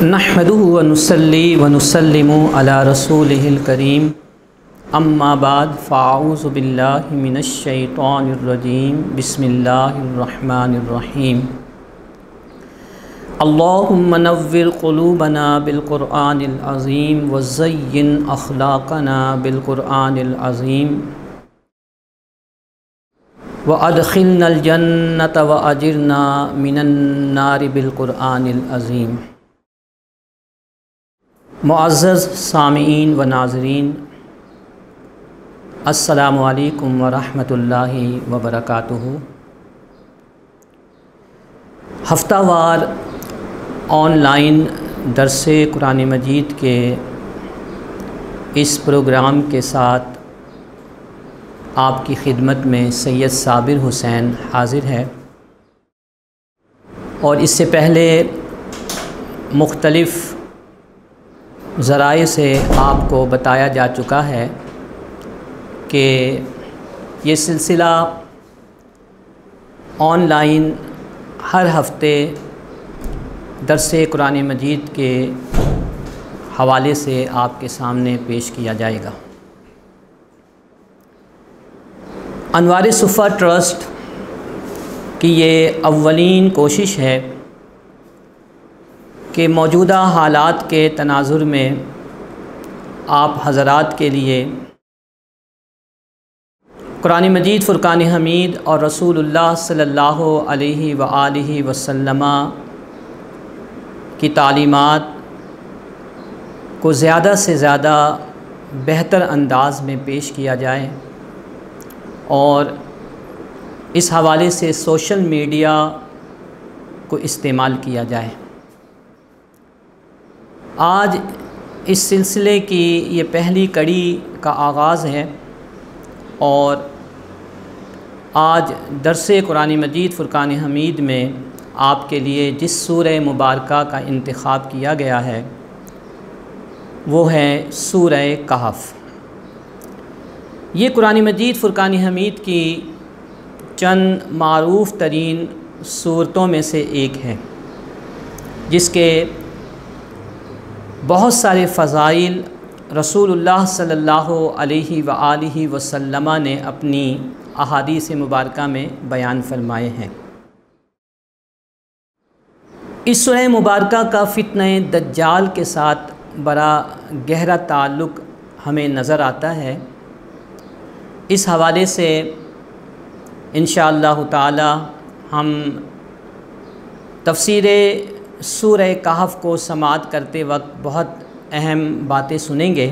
نحمدہ ونصلی ونسلم علی رسولہ الکریم اما بعد فاعوذ باللہ من الشیطان الرجیم بسم اللہ الرحمن الرحیم اللہم نور قلوبنا بالقرآن العظیم وزین اخلاقنا بالقرآن العظیم وادخلنا الجنۃ واجرنا من النار بالقرآن العظیم۔ معزز سامعین و ناظرین، السلام علیکم ورحمۃ اللہ وبرکاتہ۔ ہفتہ وار آن لائن درس قرآن مجید کے اس پروگرام کے ساتھ آپ کی خدمت میں سید صابر حسین حاضر ہے، اور اس سے پہلے مختلف ذرائع سے آپ کو بتایا جا چکا ہے کہ یہ سلسلہ آن لائن ہر ہفتے درس قرآن مجید کے حوالے سے آپ کے سامنے پیش کیا جائے گا۔ انوار صفا ٹرسٹ کی یہ اولین کوشش ہے کہ موجودہ حالات کے تناظر میں آپ حضرات کے لیے قرآن مجید فرقان حمید اور رسول اللہ صلی اللہ علیہ وآلہ وسلم کی تعلیمات کو زیادہ سے زیادہ بہتر انداز میں پیش کیا جائے، اور اس حوالے سے سوشل میڈیا کو استعمال کیا جائے۔ آج اس سلسلے کی یہ پہلی کڑی کا آغاز ہے، اور آج درس قرآن مجید فرقان حمید میں آپ کے لیے جس سورہ مبارکہ کا انتخاب کیا گیا ہے وہ ہے سورہ کہف۔ یہ قرآن مجید فرقان حمید کی چند معروف ترین سورتوں میں سے ایک ہے، جس کے بہت سارے فضائل رسول اللہ صلی اللہ علیہ وآلہ وسلم نے اپنی احادیث مبارکہ میں بیان فرمائے ہیں۔ اس سورہ مبارکہ کا فتنہ دجال کے ساتھ بڑا گہرا تعلق ہمیں نظر آتا ہے۔ اس حوالے سے انشاءاللہ تعالی ہم تفسیر سورہ کہف کو سماعت کرتے وقت بہت اہم باتیں سنیں گے۔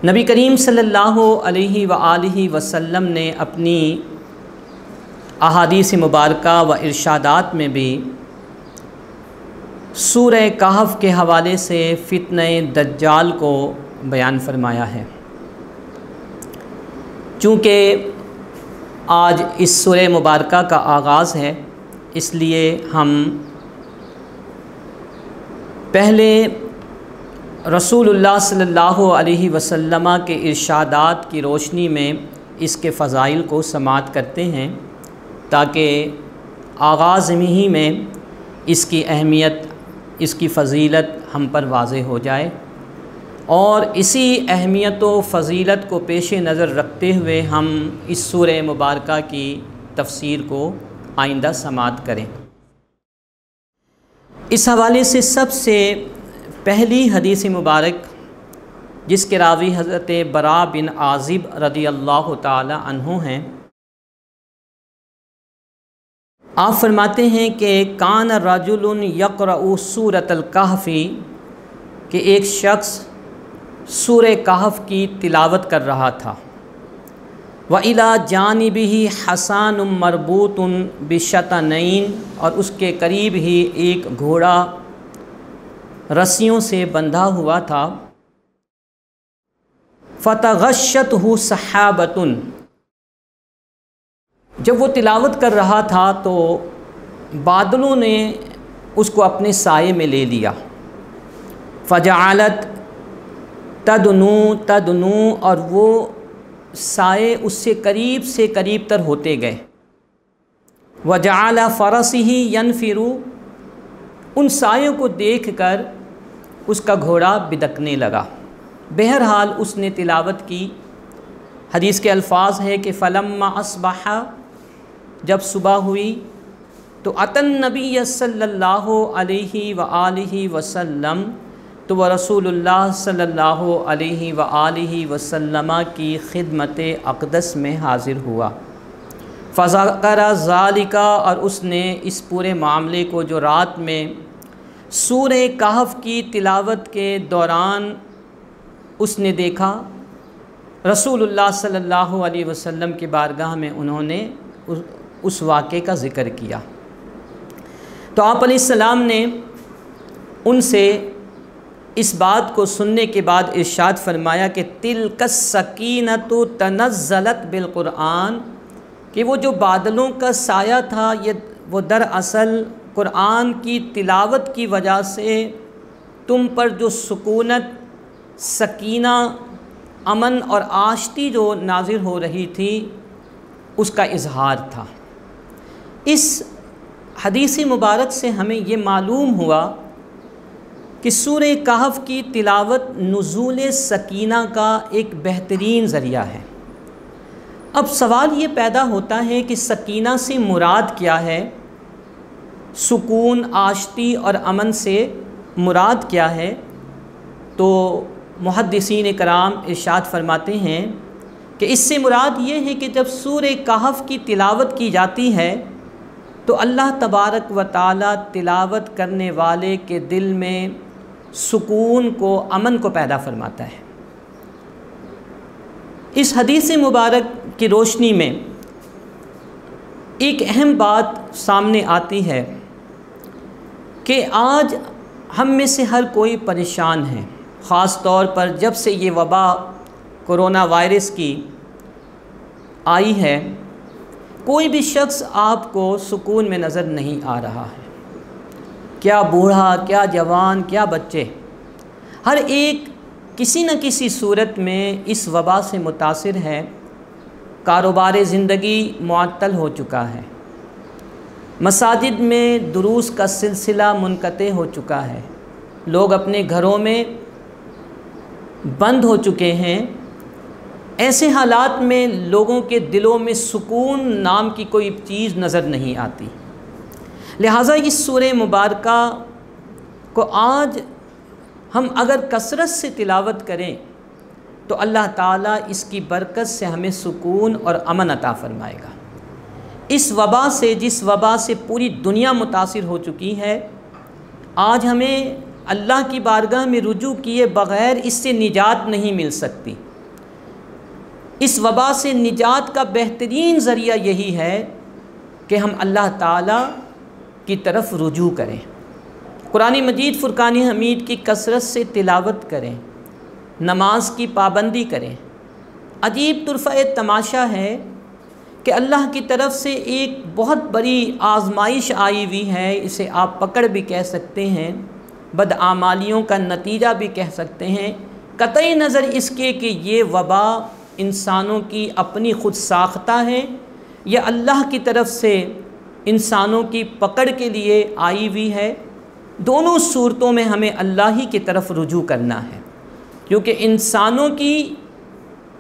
نبی کریم صلی اللہ علیہ وآلہ وسلم نے اپنی احادیث مبارکہ و ارشادات میں بھی سورہ کہف کے حوالے سے فتنہ دجال کو بیان فرمایا ہے۔ چونکہ آج اس سورہ مبارکہ کا آغاز ہے، اس لیے ہم پہلے رسول اللہ صلی اللہ علیہ وسلم کے ارشادات کی روشنی میں اس کے فضائل کو سماعت کرتے ہیں، تاکہ آغاز ہی میں اس کی اہمیت، اس کی فضیلت ہم پر واضح ہو جائے، اور اسی اہمیت و فضیلت کو پیش نظر رکھتے ہوئے ہم اس سورہ مبارکہ کی تفسیر کو آئندہ سماعت کریں۔ اس حوالے سے سب سے پہلی حدیث مبارک، جس کے راوی حضرت براء بن عازب رضی اللہ تعالی عنہ ہیں، آپ فرماتے ہیں کہ کان رجل یقرأ سورۃ الکہف، کہ ایک شخص سورہ کہف کی تلاوت کر رہا تھا، وَإِلَى جَانِبِهِ حَصَانٌ مَرْبُوطٌ بِشَطْنَيْن، اور اس کے قریب ہی ایک گھوڑا رسیوں سے بندھا ہوا تھا، فَتَغَشَّتْهُ سَحَابَةٌ، جب وہ تلاوت کر رہا تھا تو بادلوں نے اس کو اپنے سائے میں لے لیا، فَجَعَلَتْ تدنو، اور وہ سائے اس سے قریب تر ہوتے گئے، وَجَعَلَ فَرَسِهِ يَنْفِرُ، ان سایوں کو دیکھ کر اس کا گھوڑا بدکنے لگا۔ بہرحال اس نے تلاوت کی۔ حدیث کے الفاظ ہے کہ فلما اصبح، جب صبح ہوئی تو اتن نبی صلی اللہ علیہ وآلہ وسلم، تو وہ رسول اللہ صلی اللہ علیہ وآلہ وسلم کی خدمت اقدس میں حاضر ہوا۔ فذکر ذالک، اور اس نے اس پورے معاملے کو جو رات میں سورہ کہف کی تلاوت کے دوران اس نے دیکھا، رسول اللہ صلی اللہ علیہ وسلم کی بارگاہ میں انہوں نے اس واقعے کا ذکر کیا۔ تو آپ علیہ السلام نے ان سے اس بات کو سننے کے بعد ارشاد فرمایا کہ تلک السکینۃ تنزلت بالقرآن، کہ وہ جو بادلوں کا سایہ تھا وہ دراصل قرآن کی تلاوت کی وجہ سے تم پر جو سکونت، سکینہ، امن اور آشتی جو نازل ہو رہی تھی اس کا اظہار تھا۔ اس حدیث مبارک سے ہمیں یہ معلوم ہوا کہ سورہ کہف کی تلاوت نزول سکینہ کا ایک بہترین ذریعہ ہے۔ اب سوال یہ پیدا ہوتا ہے کہ سکینہ سے مراد کیا ہے، سکون، آشتی اور امن سے مراد کیا ہے؟ تو محدثین کرام ارشاد فرماتے ہیں کہ اس سے مراد یہ ہے کہ جب سورہ کہف کی تلاوت کی جاتی ہے تو اللہ تبارک و تعالی تلاوت کرنے والے کے دل میں سکون کو، امن کو پیدا فرماتا ہے۔ اس حدیث مبارک کی روشنی میں ایک اہم بات سامنے آتی ہے کہ آج ہم میں سے ہر کوئی پریشان ہے، خاص طور پر جب سے یہ وبا کرونا وائرس کی آئی ہے، کوئی بھی شخص آپ کو سکون میں نظر نہیں آ رہا ہے۔ کیا بوڑھا، کیا جوان، کیا بچے، ہر ایک کسی نہ کسی صورت میں اس وبا سے متاثر ہے۔ کاروبار زندگی معطل ہو چکا ہے، مساجد میں دروس کا سلسلہ منقطع ہو چکا ہے، لوگ اپنے گھروں میں بند ہو چکے ہیں۔ ایسے حالات میں لوگوں کے دلوں میں سکون نام کی کوئی چیز نظر نہیں آتی۔ لہٰذا اس سورہ مبارکہ کو آج ہم اگر کثرت سے تلاوت کریں تو اللہ تعالیٰ اس کی برکت سے ہمیں سکون اور امن عطا فرمائے گا۔ اس وبا سے، جس وبا سے پوری دنیا متاثر ہو چکی ہے، آج ہمیں اللہ کی بارگاہ میں رجوع کیے بغیر اس سے نجات نہیں مل سکتی۔ اس وبا سے نجات کا بہترین ذریعہ یہی ہے کہ ہم اللہ تعالیٰ کی طرف رجوع کریں، قرآن مجید فرقان حمید کی کثرت سے تلاوت کریں، نماز کی پابندی کریں۔ عجیب طرفہ تماشا ہے کہ اللہ کی طرف سے ایک بہت بڑی آزمائش آئی ہوئی ہے، اسے آپ پکڑ بھی کہہ سکتے ہیں، بدعمالیوں کا نتیجہ بھی کہہ سکتے ہیں، قطعی نظر اس کے کہ یہ وبا انسانوں کی اپنی خود ساختہ ہے یا اللہ کی طرف سے انسانوں کی پکڑ کے لیے آئی ہوئی ہے۔ دونوں صورتوں میں ہمیں اللہ ہی کی طرف رجوع کرنا ہے، کیونکہ انسانوں کی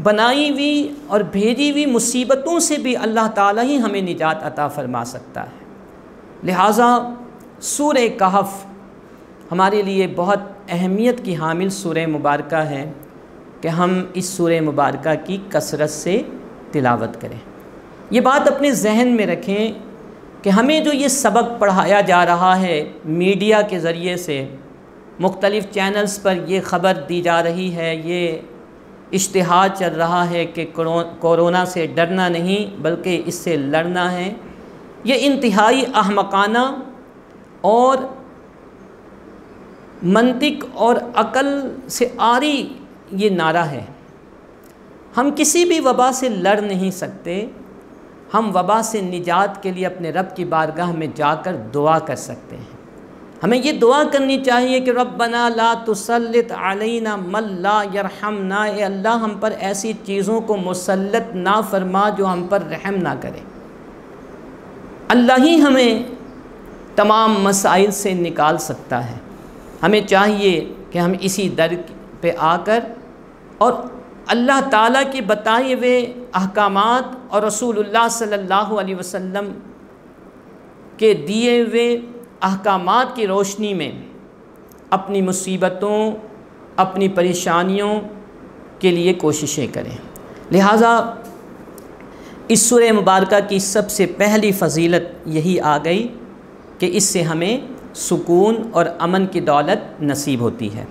بنائی ہوئی اور بھیجی ہوئی مصیبتوں سے بھی اللہ تعالیٰ ہی ہمیں نجات عطا فرما سکتا ہے۔ لہٰذا سورہ کہف ہمارے لیے بہت اہمیت کی حامل سورہ مبارکہ ہے کہ ہم اس سورہ مبارکہ کی کثرت سے تلاوت کریں۔ یہ بات اپنے ذہن میں رکھیں کہ ہمیں جو یہ سبق پڑھایا جا رہا ہے میڈیا کے ذریعے سے، مختلف چینلز پر یہ خبر دی جا رہی ہے، یہ اشتہار چل رہا ہے کہ کورونا سے ڈرنا نہیں بلکہ اس سے لڑنا ہے، یہ انتہائی احمقانہ اور منطق اور عقل سے عاری یہ نعرہ ہے۔ ہم کسی بھی وبا سے لڑ نہیں سکتے، ہم وبا سے نجات کے لیے اپنے رب کی بارگاہ میں جا کر دعا کر سکتے ہیں۔ ہمیں یہ دعا کرنی چاہیے کہ ربنا لا تسلط علینا من لا یرحمنا، اے اللہ ہم پر ایسی چیزوں کو مسلط نہ فرما جو ہم پر رحم نہ کرے۔ اللہ ہی ہمیں تمام مسائل سے نکال سکتا ہے۔ ہمیں چاہیے کہ ہم اسی در پہ آ کر اور اللہ تعالیٰ کے بتائے ہوئے احکامات اور رسول اللہ صلی اللہ علیہ وسلم کے دیے ہوئے احکامات کی روشنی میں اپنی مصیبتوں، اپنی پریشانیوں کے لیے کوششیں کریں۔ لہٰذا اس سورہ مبارکہ کی سب سے پہلی فضیلت یہی آ گئی کہ اس سے ہمیں سکون اور امن کی دولت نصیب ہوتی ہے۔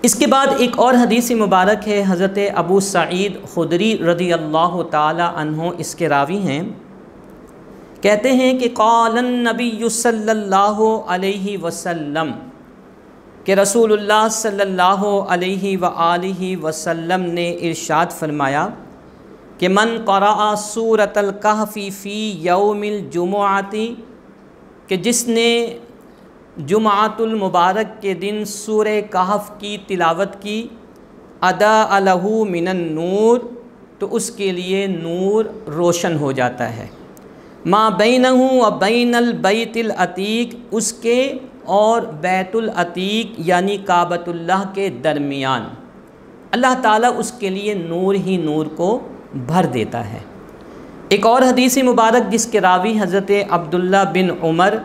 اس کے بعد ایک اور حدیث مبارک ہے، حضرت ابو سعید خدری رضی اللہ تعالی عنہ اس کے راوی ہیں، کہتے ہیں کہ قال النبی صلی اللہ علیہ وسلم، کہ رسول اللہ صلی اللہ علیہ وآلہ وسلم نے ارشاد فرمایا کہ من قرأ سورۃ الکہف فی یوم الجمعۃ، کہ جس نے جمعۃ المبارک کے دن سورہ کہف کی تلاوت کی، اضاء لہ من النور، تو اس کے لیے نور روشن ہو جاتا ہے، ما بینہ و بین البیت العتیق، اس کے اور بیت العتیق یعنی کعبۃ اللہ کے درمیان اللہ تعالیٰ اس کے لیے نور ہی نور کو بھر دیتا ہے۔ ایک اور حدیث مبارک جس کے راوی حضرت عبداللہ بن عمر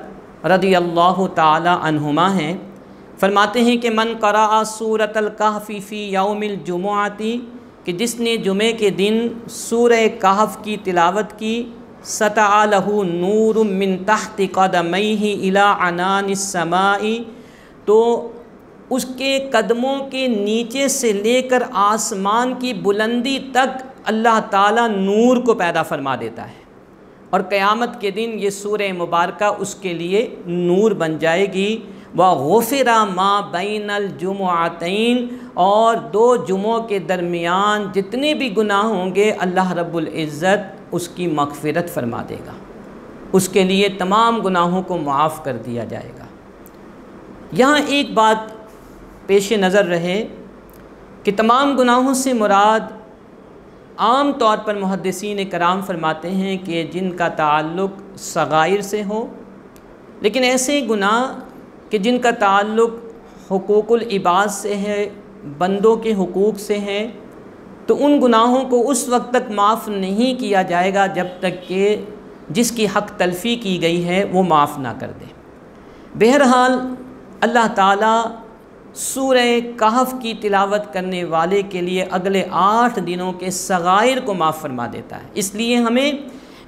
رضی اللہ تعالی عنہما ہیں، فرماتے ہیں کہ من قرأ سورۃ الکہف فی یوم الجمعۃ، کہ جس نے جمعے کے دن سورہ کہف کی تلاوت کی، سطع لہ نور من تحت قدمیہ الی عنان السماء، تو اس کے قدموں کے نیچے سے لے کر آسمان کی بلندی تک اللہ تعالیٰ نور کو پیدا فرما دیتا ہے، اور قیامت کے دن یہ سورہ مبارکہ اس کے لیے نور بن جائے گی۔ وَغُفِرَ مَا بَيْنَ الْجُمُعَتَيْن، اور دو جمعوں کے درمیان جتنے بھی گناہ ہوں گے اللہ رب العزت اس کی مغفرت فرما دے گا، اس کے لیے تمام گناہوں کو معاف کر دیا جائے گا۔ یہاں ایک بات پیش نظر رہے کہ تمام گناہوں سے مراد عام طور پر محدثین کرام فرماتے ہیں کہ جن کا تعلق صغائر سے ہو، لیکن ایسے گناہ کہ جن کا تعلق حقوق العباد سے ہے، بندوں کے حقوق سے ہے، تو ان گناہوں کو اس وقت تک معاف نہیں کیا جائے گا جب تک کہ جس کی حق تلفی کی گئی ہے وہ معاف نہ کر دے۔ بہرحال اللہ تعالیٰ سورہ کہف کی تلاوت کرنے والے کے لیے اگلے 8 دنوں کے صغائر کو معاف فرما دیتا ہے۔ اس لیے ہمیں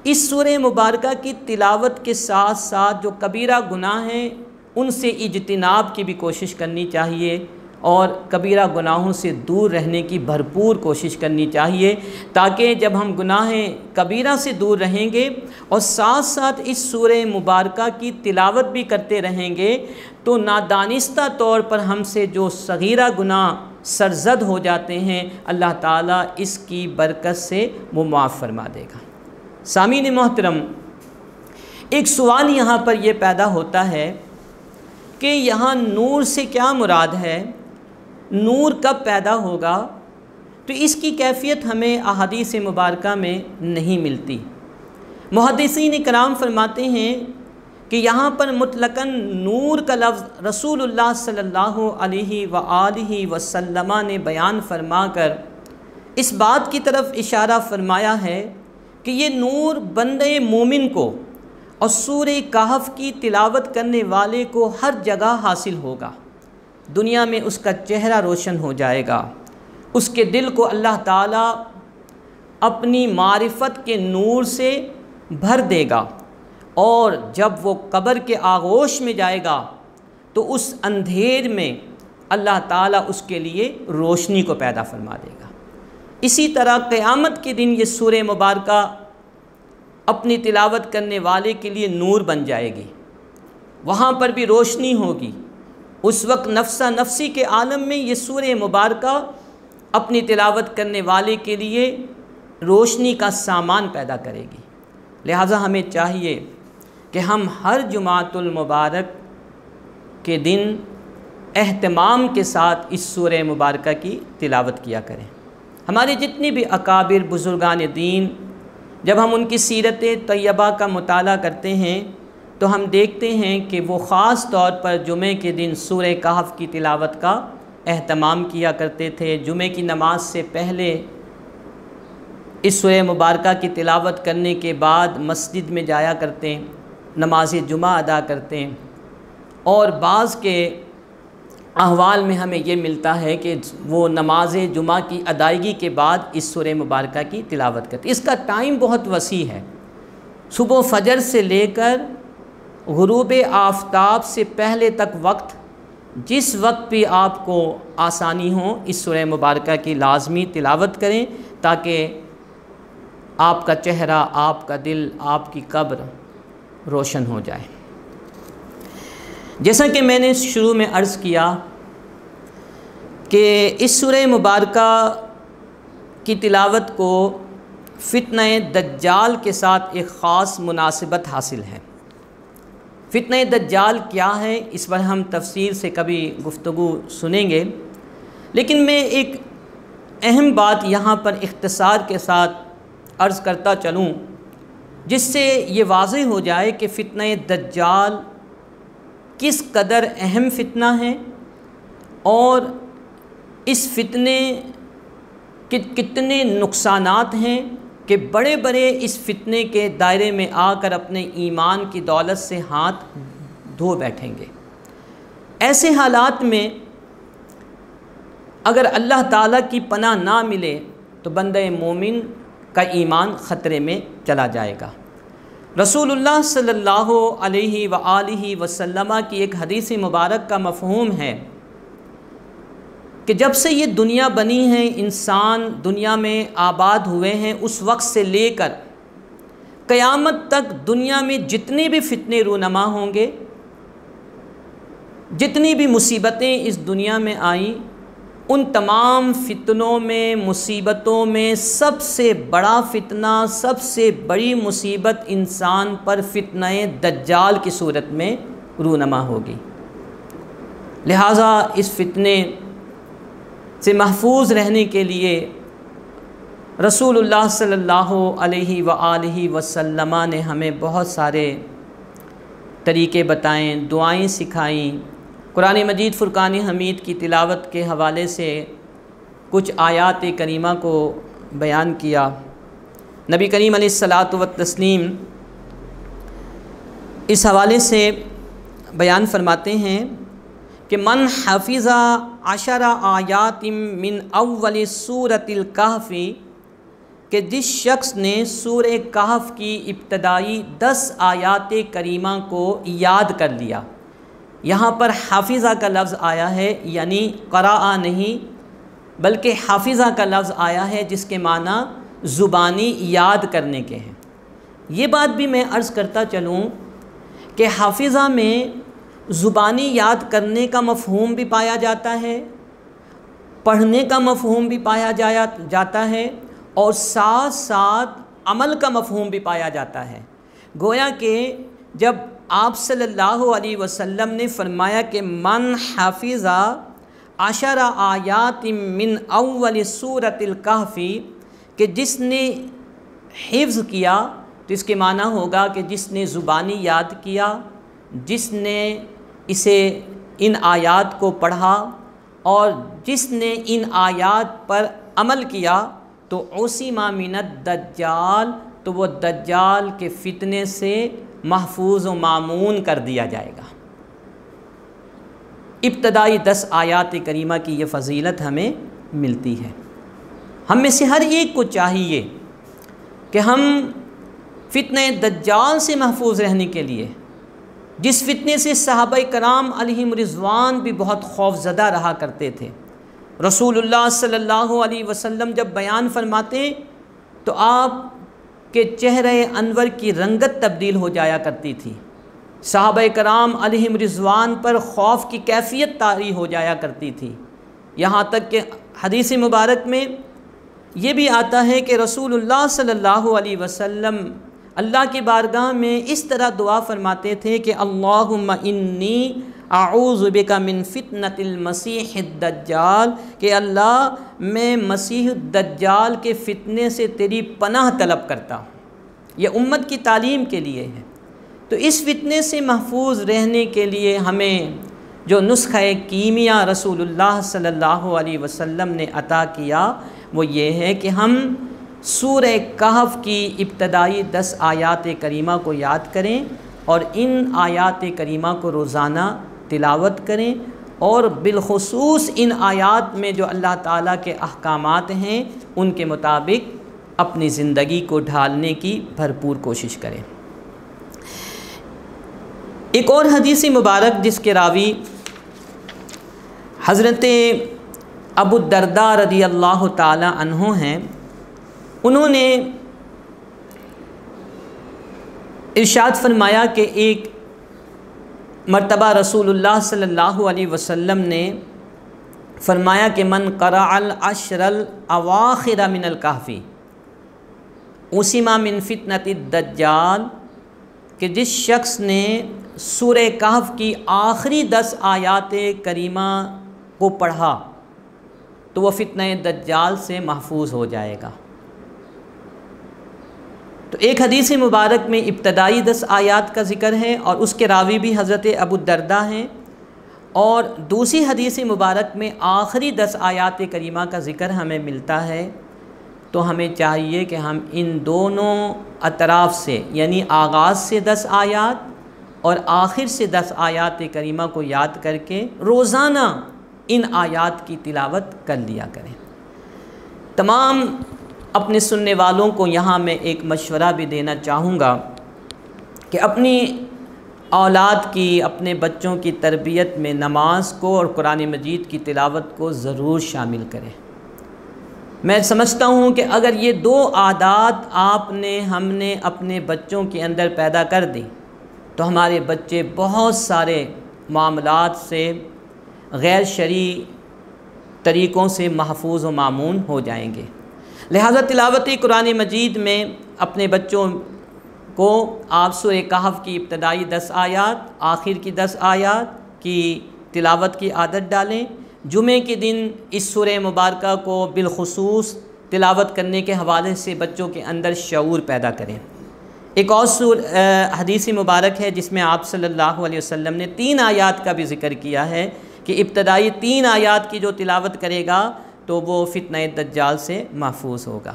اس سورہ مبارکہ کی تلاوت کے ساتھ ساتھ جو کبیرہ گناہ ہیں ان سے اجتناب کی بھی کوشش کرنی چاہیے، اور کبیرہ گناہوں سے دور رہنے کی بھرپور کوشش کرنی چاہیے، تاکہ جب ہم گناہ کبیرہ سے دور رہیں گے اور ساتھ ساتھ اس سورہ مبارکہ کی تلاوت بھی کرتے رہیں گے تو نادانستہ طور پر ہم سے جو صغیرہ گناہ سرزد ہو جاتے ہیں اللہ تعالیٰ اس کی برکت سے وہ معاف فرما دے گا۔ سامعین محترم، ایک سوال یہاں پر یہ پیدا ہوتا ہے کہ یہاں نور سے کیا مراد ہے، نور کب پیدا ہوگا؟ تو اس کی کیفیت ہمیں احادیث مبارکہ میں نہیں ملتی۔ محدثین کرام فرماتے ہیں کہ یہاں پر مطلقاً نور کا لفظ رسول اللہ صلی اللہ علیہ وآلہ وسلم نے بیان فرما کر اس بات کی طرف اشارہ فرمایا ہے کہ یہ نور بندے مومن کو اور سورہ کہف کی تلاوت کرنے والے کو ہر جگہ حاصل ہوگا، دنیا میں اس کا چہرہ روشن ہو جائے گا، اس کے دل کو اللہ تعالیٰ اپنی معرفت کے نور سے بھر دے گا، اور جب وہ قبر کے آغوش میں جائے گا تو اس اندھیر میں اللہ تعالیٰ اس کے لیے روشنی کو پیدا فرما دے گا۔ اسی طرح قیامت کے دن یہ سورہ مبارکہ اپنی تلاوت کرنے والے کے لیے نور بن جائے گی، وہاں پر بھی روشنی ہوگی۔ اس وقت نفسہ نفسی کے عالم میں یہ سورہ مبارکہ اپنی تلاوت کرنے والے کے لیے روشنی کا سامان پیدا کرے گی۔ لہٰذا ہمیں چاہیے کہ ہم ہر جمعۃ المبارک کے دن اہتمام کے ساتھ اس سورہ مبارکہ کی تلاوت کیا کریں۔ ہمارے جتنے بھی اکابر بزرگان دین، جب ہم ان کی سیرت طیبہ کا مطالعہ کرتے ہیں تو ہم دیکھتے ہیں کہ وہ خاص طور پر جمعے کے دن سورہ کہف کی تلاوت کا اہتمام کیا کرتے تھے۔ جمعے کی نماز سے پہلے اس سورہ مبارکہ کی تلاوت کرنے کے بعد مسجد میں جایا کرتے ہیں، نماز جمعہ ادا کرتے ہیں، اور بعض کے احوال میں ہمیں یہ ملتا ہے کہ وہ نماز جمعہ کی ادائیگی کے بعد اس سورہ مبارکہ کی تلاوت کرتے ہیں۔ اس کا ٹائم بہت وسیع ہے، صبح فجر سے لے کر غروب آفتاب سے پہلے تک وقت، جس وقت بھی آپ کو آسانی ہو اس سورہ مبارکہ کی لازمی تلاوت کریں، تاکہ آپ کا چہرہ، آپ کا دل، آپ کی قبر روشن ہو جائے۔ جیسا کہ میں نے شروع میں عرض کیا کہ اس سورہ مبارکہ کی تلاوت کو فتنہ دجال کے ساتھ ایک خاص مناسبت حاصل ہے۔ فتنہ دجال کیا ہے، اس پر ہم تفصیل سے کبھی گفتگو سنیں گے، لیکن میں ایک اہم بات یہاں پر اختصار کے ساتھ عرض کرتا چلوں، جس سے یہ واضح ہو جائے کہ فتنہ دجال کس قدر اہم فتنہ ہے اور اس فتنے کے کتنے نقصانات ہیں کہ بڑے بڑے اس فتنے کے دائرے میں آ کر اپنے ایمان کی دولت سے ہاتھ دھو بیٹھیں گے۔ ایسے حالات میں اگر اللہ تعالیٰ کی پناہ نہ ملے تو بندہ مومن کا ایمان خطرے میں چلا جائے گا۔ رسول اللہ صلی اللہ علیہ وآلہ وسلم کی ایک حدیث مبارک کا مفہوم ہے کہ جب سے یہ دنیا بنی ہے، انسان دنیا میں آباد ہوئے ہیں، اس وقت سے لے کر قیامت تک دنیا میں جتنے بھی فتنے رونما ہوں گے، جتنی بھی مصیبتیں اس دنیا میں آئیں، ان تمام فتنوں میں، مصیبتوں میں سب سے بڑا فتنہ، سب سے بڑی مصیبت انسان پر فتنہ دجال کی صورت میں رونما ہوگی۔ لہٰذا اس فتنے سے محفوظ رہنے کے لیے رسول اللہ صلی اللہ علیہ وآلہ وسلم نے ہمیں بہت سارے طریقے بتائیں، دعائیں سکھائیں۔ قرآن مجید فرقان حمید کی تلاوت کے حوالے سے کچھ آیات کریمہ کو بیان کیا۔ نبی کریم علیہ الصلاۃ والتسلیم اس حوالے سے بیان فرماتے ہیں کہ من حفظ 10 آیات من اول سورۃ الکہف، کہ جس شخص نے سورہ کہف کی ابتدائی 10 آیات کریمہ کو یاد کر لیا۔ یہاں پر حافظہ کا لفظ آیا ہے، یعنی قرأ نہیں بلکہ حافظہ کا لفظ آیا ہے، جس کے معنی زبانی یاد کرنے کے ہیں۔ یہ بات بھی میں عرض کرتا چلوں کہ حافظہ میں زبانی یاد کرنے کا مفہوم بھی پایا جاتا ہے، پڑھنے کا مفہوم بھی پایا جاتا ہے، اور ساتھ ساتھ عمل کا مفہوم بھی پایا جاتا ہے۔ گویا کہ جب آپ صلی اللہ علیہ وسلم نے فرمایا کہ من حفظ 10 آیات من اول سورۃ الکہف، کہ جس نے حفظ کیا تو اس کے معنی ہوگا کہ جس نے زبانی یاد کیا، جس نے ان آیات کو پڑھا اور جس نے ان آیات پر عمل کیا، تو عصم من الدجال، تو وہ دجال کے فتنے سے محفوظ و مامون کر دیا جائے گا۔ ابتدائی 10 آیات کریمہ کی یہ فضیلت ہمیں ملتی ہے۔ ہم میں سے ہر ایک کو چاہیے کہ ہم فتنہ دجال سے محفوظ رہنے کے لیے، جس فتنے سے صحابہ کرام علیہم رضوان بھی بہت خوف زدہ رہا کرتے تھے، رسول اللہ صلی اللہ علیہ وسلم جب بیان فرماتے تو آپ کے چہرہ انور کی رنگت تبدیل ہو جایا کرتی تھی، صحابہ کرام علیہم رضوان پر خوف کی کیفیت طاری ہو جایا کرتی تھی، یہاں تک کہ حدیث مبارک میں یہ بھی آتا ہے کہ رسول اللہ صلی اللہ علیہ وسلم اللہ کی بارگاہ میں اس طرح دعا فرماتے تھے کہ اللہم انی اعوذ بک من فتنۃ المسیح الدجال، کہ اللہ میں مسیح الدجال کے فتنے سے تیری پناہ طلب کرتا ہوں۔ یہ امت کی تعلیم کے لیے ہے تو اس فتنے سے محفوظ رہنے کے لیے ہمیں جو نسخہ کیمیا رسول اللہ صلی اللہ علیہ وسلم نے عطا کیا وہ یہ ہے کہ ہم سورہ کہف کی ابتدائی 10 آیات کریمہ کو یاد کریں اور ان آیات کریمہ کو روزانہ تلاوت کریں، اور بالخصوص ان آیات میں جو اللہ تعالیٰ کے احکامات ہیں ان کے مطابق اپنی زندگی کو ڈھالنے کی بھرپور کوشش کریں۔ ایک اور حدیث مبارک جس کے راوی حضرت ابو الدرداء رضی اللہ تعالی عنہ ہیں، انہوں نے ارشاد فرمایا کہ ایک مرتبہ رسول اللہ صلی اللہ علیہ وسلم نے فرمایا کہ من قرأ العشر الاواخر من الکہف عصم من فتنۃ الدجال، کہ جس شخص نے سورہ کہف کی آخری 10 آیات کریمہ کو پڑھا تو وہ فتنہ دجال سے محفوظ ہو جائے گا۔ تو ایک حدیث مبارک میں ابتدائی 10 آیات کا ذکر ہے اور اس کے راوی بھی حضرت ابو الدرداء ہیں، اور دوسری حدیث مبارک میں آخری 10 آیات کریمہ کا ذکر ہمیں ملتا ہے۔ تو ہمیں چاہیے کہ ہم ان دونوں اطراف سے، یعنی آغاز سے 10 آیات اور آخر سے 10 آیات کریمہ کو یاد کر کے روزانہ ان آیات کی تلاوت کر لیا کریں۔ تمام اپنے سننے والوں کو یہاں میں ایک مشورہ بھی دینا چاہوں گا کہ اپنی اولاد کی، اپنے بچوں کی تربیت میں نماز کو اور قرآن مجید کی تلاوت کو ضرور شامل کریں۔ میں سمجھتا ہوں کہ اگر یہ 2 عادات ہم نے اپنے بچوں کے اندر پیدا کر دی تو ہمارے بچے بہت سارے معاملات سے، غیر شرعی طریقوں سے محفوظ و مامون ہو جائیں گے۔ لہذا تلاوت قرآن مجید میں اپنے بچوں کو آپ سورہ کہف کی ابتدائی 10 آیات، آخر کی 10 آیات کی تلاوت کی عادت ڈالیں۔ جمعے کے دن اس سورہ مبارکہ کو بالخصوص تلاوت کرنے کے حوالے سے بچوں کے اندر شعور پیدا کریں۔ ایک اور حدیث مبارک ہے جس میں آپ صلی اللہ علیہ وسلم نے 3 آیات کا بھی ذکر کیا ہے کہ ابتدائی 3 آیات کی جو تلاوت کرے گا تو وہ فتنہ دجال سے محفوظ ہوگا۔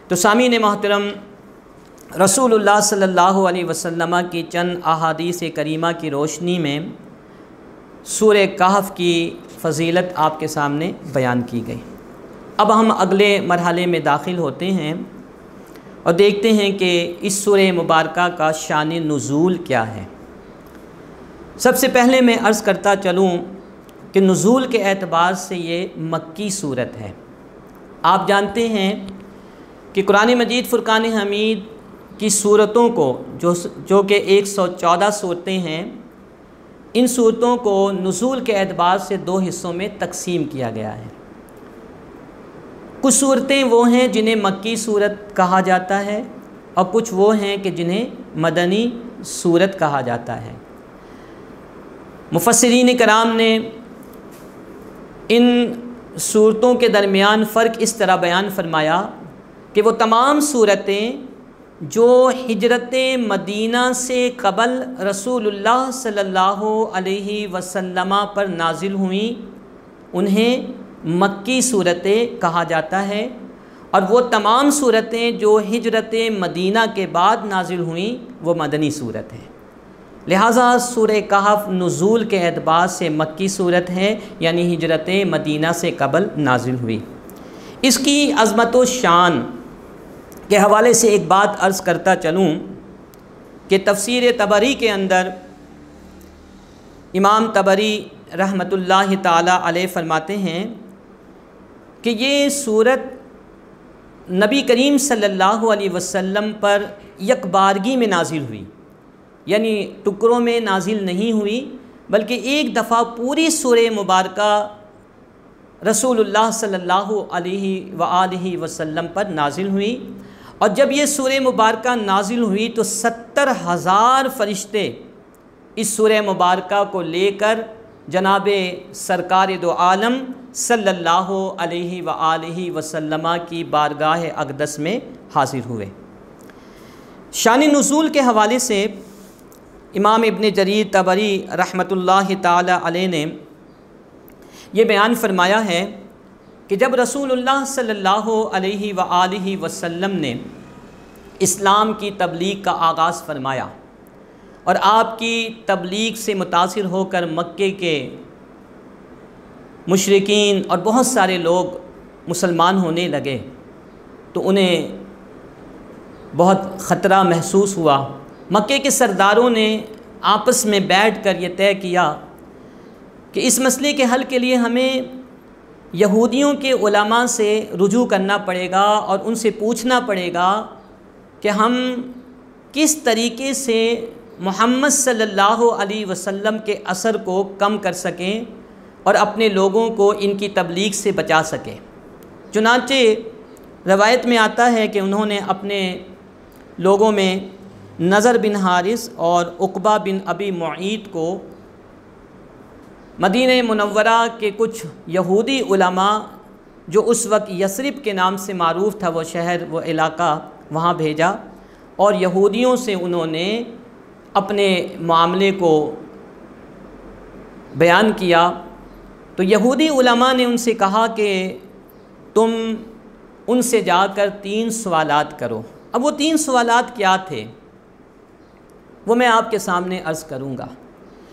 تو سامعین محترم، رسول اللہ صلی اللہ علیہ وسلم کی چند احادیث کریمہ کی روشنی میں سورہ کہف کی فضیلت آپ کے سامنے بیان کی گئی۔ اب ہم اگلے مرحلے میں داخل ہوتے ہیں اور دیکھتے ہیں کہ اس سورہ مبارکہ کا شان نزول کیا ہے۔ سب سے پہلے میں عرض کرتا چلوں کہ نزول کے اعتبار سے یہ مکی صورت ہے۔ آپ جانتے ہیں کہ قرآن مجید فرقان حمید کی صورتوں کو جو کہ 114 صورتیں ہیں، ان صورتوں کو نزول کے اعتبار سے 2 حصوں میں تقسیم کیا گیا ہے۔ کچھ صورتیں وہ ہیں جنہیں مکی صورت کہا جاتا ہے اور کچھ وہ ہیں کہ جنہیں مدنی صورت کہا جاتا ہے۔ مفسرین کرام نے ان صورتوں کے درمیان فرق اس طرح بیان فرمایا کہ وہ تمام صورتیں جو ہجرت مدینہ سے قبل رسول اللہ صلی اللہ علیہ وسلم پر نازل ہوئیں انہیں مکی صورتیں کہا جاتا ہے، اور وہ تمام صورتیں جو ہجرت مدینہ کے بعد نازل ہوئیں وہ مدنی صورت ہیں۔ لہٰذا سورہ کہف نزول کے اعتبار سے مکی صورت ہے، یعنی ہجرت مدینہ سے قبل نازل ہوئی۔ اس کی عظمت و شان کے حوالے سے ایک بات عرض کرتا چلوں کہ تفسیر طبری کے اندر امام طبری رحمۃ اللہ تعالی علیہ فرماتے ہیں کہ یہ صورت نبی کریم صلی اللہ علیہ وسلم پر یک بارگی میں نازل ہوئی، یعنی ٹکڑوں میں نازل نہیں ہوئی، بلکہ ایک دفعہ پوری سورہ مبارکہ رسول اللہ صلی اللہ علیہ وآلہ وسلم پر نازل ہوئی۔ اور جب یہ سورہ مبارکہ نازل ہوئی تو 70,000 فرشتے اس سورہ مبارکہ کو لے کر جناب سرکار دو عالم صلی اللہ علیہ وآلہ وسلم کی بارگاہ اقدس میں حاضر ہوئے۔ شان نزول کے حوالے سے امام ابن جریر طبری رحمۃ اللہ تعالی علیہ نے یہ بیان فرمایا ہے کہ جب رسول اللہ صلی اللہ علیہ وآلہ وسلم نے اسلام کی تبلیغ کا آغاز فرمایا اور آپ کی تبلیغ سے متاثر ہو کر مکے کے مشرکین اور بہت سارے لوگ مسلمان ہونے لگے تو انہیں بہت خطرہ محسوس ہوا۔ مکے کے سرداروں نے آپس میں بیٹھ کر یہ طے کیا کہ اس مسئلے کے حل کے لیے ہمیں یہودیوں کے علماء سے رجوع کرنا پڑے گا اور ان سے پوچھنا پڑے گا کہ ہم کس طریقے سے محمد صلی اللہ علیہ وسلم کے اثر کو کم کر سکیں اور اپنے لوگوں کو ان کی تبلیغ سے بچا سکیں۔ چنانچہ روایت میں آتا ہے کہ انہوں نے اپنے لوگوں میں نضر بن حارث اور عقبہ بن ابی معیط کو مدینہ منورہ کے کچھ یہودی علماء جو اس وقت یثرب کے نام سے معروف تھا وہ شہر وہ علاقہ وہاں بھیجا اور یہودیوں سے انہوں نے اپنے معاملے کو بیان کیا۔ تو یہودی علماء نے ان سے کہا کہ تم ان سے جا کر 3 سوالات کرو۔ اب وہ 3 سوالات کیا تھے وہ میں آپ کے سامنے عرض کروں گا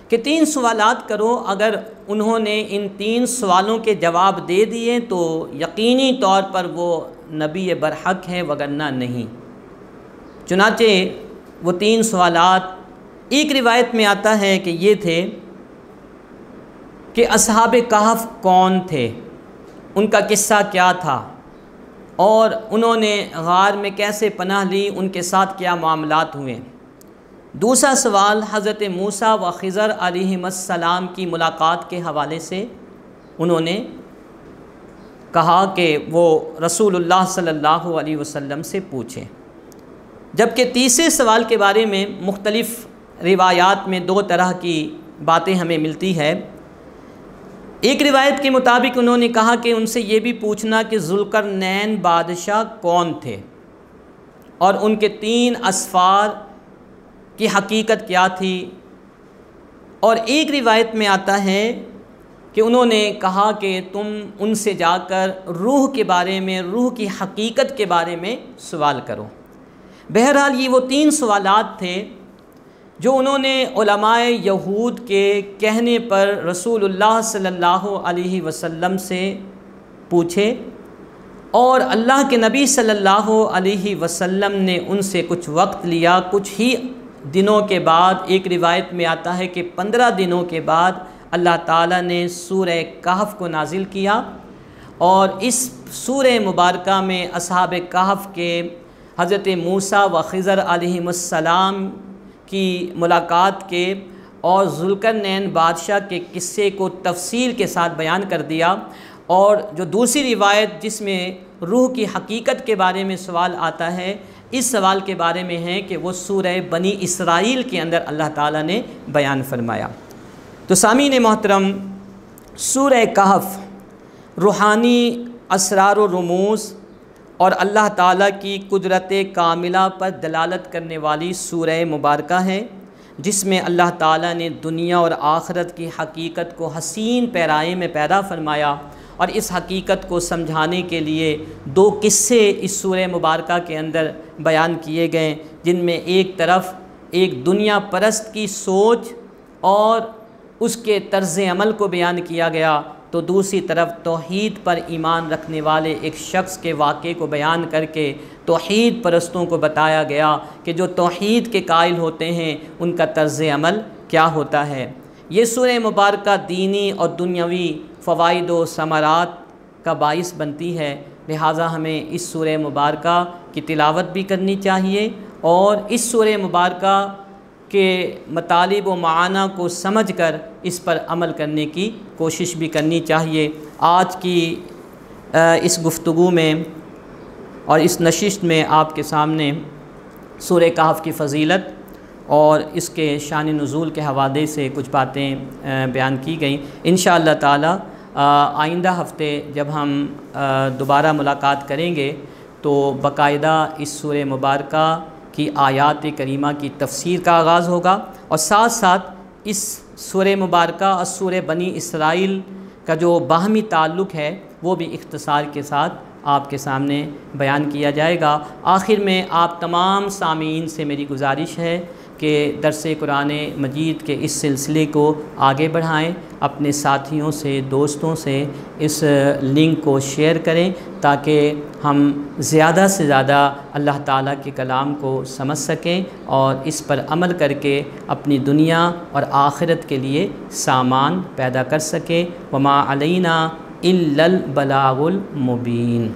کہ 3 سوالات کرو۔ اگر انہوں نے ان 3 سوالوں کے جواب دے دیے تو یقینی طور پر وہ نبی برحق ہیں وگرنہ نہیں۔ چنانچہ وہ 3 سوالات ایک روایت میں آتا ہے کہ یہ تھے کہ اصحاب کہف کون تھے، ان کا قصہ کیا تھا اور انہوں نے غار میں کیسے پناہ لی، ان کے ساتھ کیا معاملات ہوئے۔ دوسرا سوال حضرت موسیٰ و خضر علیہم السلام کی ملاقات کے حوالے سے انہوں نے کہا کہ وہ رسول اللہ صلی اللہ علیہ وسلم سے پوچھیں۔ جبکہ تیسرے سوال کے بارے میں مختلف روایات میں 2 طرح کی باتیں ہمیں ملتی ہے۔ ایک روایت کے مطابق انہوں نے کہا کہ ان سے یہ بھی پوچھنا کہ ذوالقرنین بادشاہ کون تھے اور ان کے 3 اسفار کی حقیقت کیا تھی۔ اور ایک روایت میں آتا ہے کہ انہوں نے کہا کہ تم ان سے جا کر روح کے بارے میں، روح کی حقیقت کے بارے میں سوال کرو۔ بہرحال یہ وہ 3 سوالات تھے جو انہوں نے علماء یہود کے کہنے پر رسول اللہ صلی اللہ علیہ وسلم سے پوچھے اور اللہ کے نبی صلی اللہ علیہ وسلم نے ان سے کچھ وقت لیا۔ کچھ ہی دنوں کے بعد ایک روایت میں آتا ہے کہ 15 دنوں کے بعد اللہ تعالیٰ نے سورہ کہف کو نازل کیا اور اس سورہ مبارکہ میں اصحاب کہف کے حضرت موسیٰ و خضر علیہم السلام کی ملاقات کے اور ذوالقرنین بادشاہ کے قصے کو تفصیل کے ساتھ بیان کر دیا۔ اور جو دوسری روایت جس میں روح کی حقیقت کے بارے میں سوال آتا ہے، اس سوال کے بارے میں ہے کہ وہ سورہ بنی اسرائیل کے اندر اللہ تعالیٰ نے بیان فرمایا۔ تو سامعین محترم، سورہ کہف روحانی اسرار و رموز اور اللہ تعالیٰ کی قدرت کاملہ پر دلالت کرنے والی سورہ مبارکہ ہے، جس میں اللہ تعالیٰ نے دنیا اور آخرت کی حقیقت کو حسین پیرائے میں پیدا فرمایا۔ اور اس حقیقت کو سمجھانے کے لیے 2 قصے اس سورہ مبارکہ کے اندر بیان کیے گئے، جن میں ایک طرف ایک دنیا پرست کی سوچ اور اس کے طرز عمل کو بیان کیا گیا، تو دوسری طرف توحید پر ایمان رکھنے والے ایک شخص کے واقعے کو بیان کر کے توحید پرستوں کو بتایا گیا کہ جو توحید کے قائل ہوتے ہیں ان کا طرز عمل کیا ہوتا ہے۔ یہ سورہ مبارکہ دینی اور دنیاوی فوائد و ثمرات کا باعث بنتی ہے، لہٰذا ہمیں اس سورہ مبارکہ کی تلاوت بھی کرنی چاہیے اور اس سورہ مبارکہ کے مطالب و معانی کو سمجھ کر اس پر عمل کرنے کی کوشش بھی کرنی چاہیے۔ آج کی اس گفتگو میں اور اس نشست میں آپ کے سامنے سورہ کہف کی فضیلت اور اس کے شان نزول کے حوالے سے کچھ باتیں بیان کی گئیں۔ انشاءاللہ تعالی آئندہ ہفتے جب ہم دوبارہ ملاقات کریں گے تو باقاعدہ اس سورہ مبارکہ کی آیات کریمہ کی تفسیر کا آغاز ہوگا اور ساتھ ساتھ اس سورہ مبارکہ اور سورہ بنی اسرائیل کا جو باہمی تعلق ہے وہ بھی اختصار کے ساتھ آپ کے سامنے بیان کیا جائے گا۔ آخر میں آپ تمام سامعین سے میری گزارش ہے کہ درس قرآن مجید کے اس سلسلے کو آگے بڑھائیں، اپنے ساتھیوں سے، دوستوں سے اس لنک کو شیئر کریں تاکہ ہم زیادہ سے زیادہ اللہ تعالیٰ کے کلام کو سمجھ سکیں اور اس پر عمل کر کے اپنی دنیا اور آخرت کے لیے سامان پیدا کر سکیں۔ وما علینا الا البلاغ المبین۔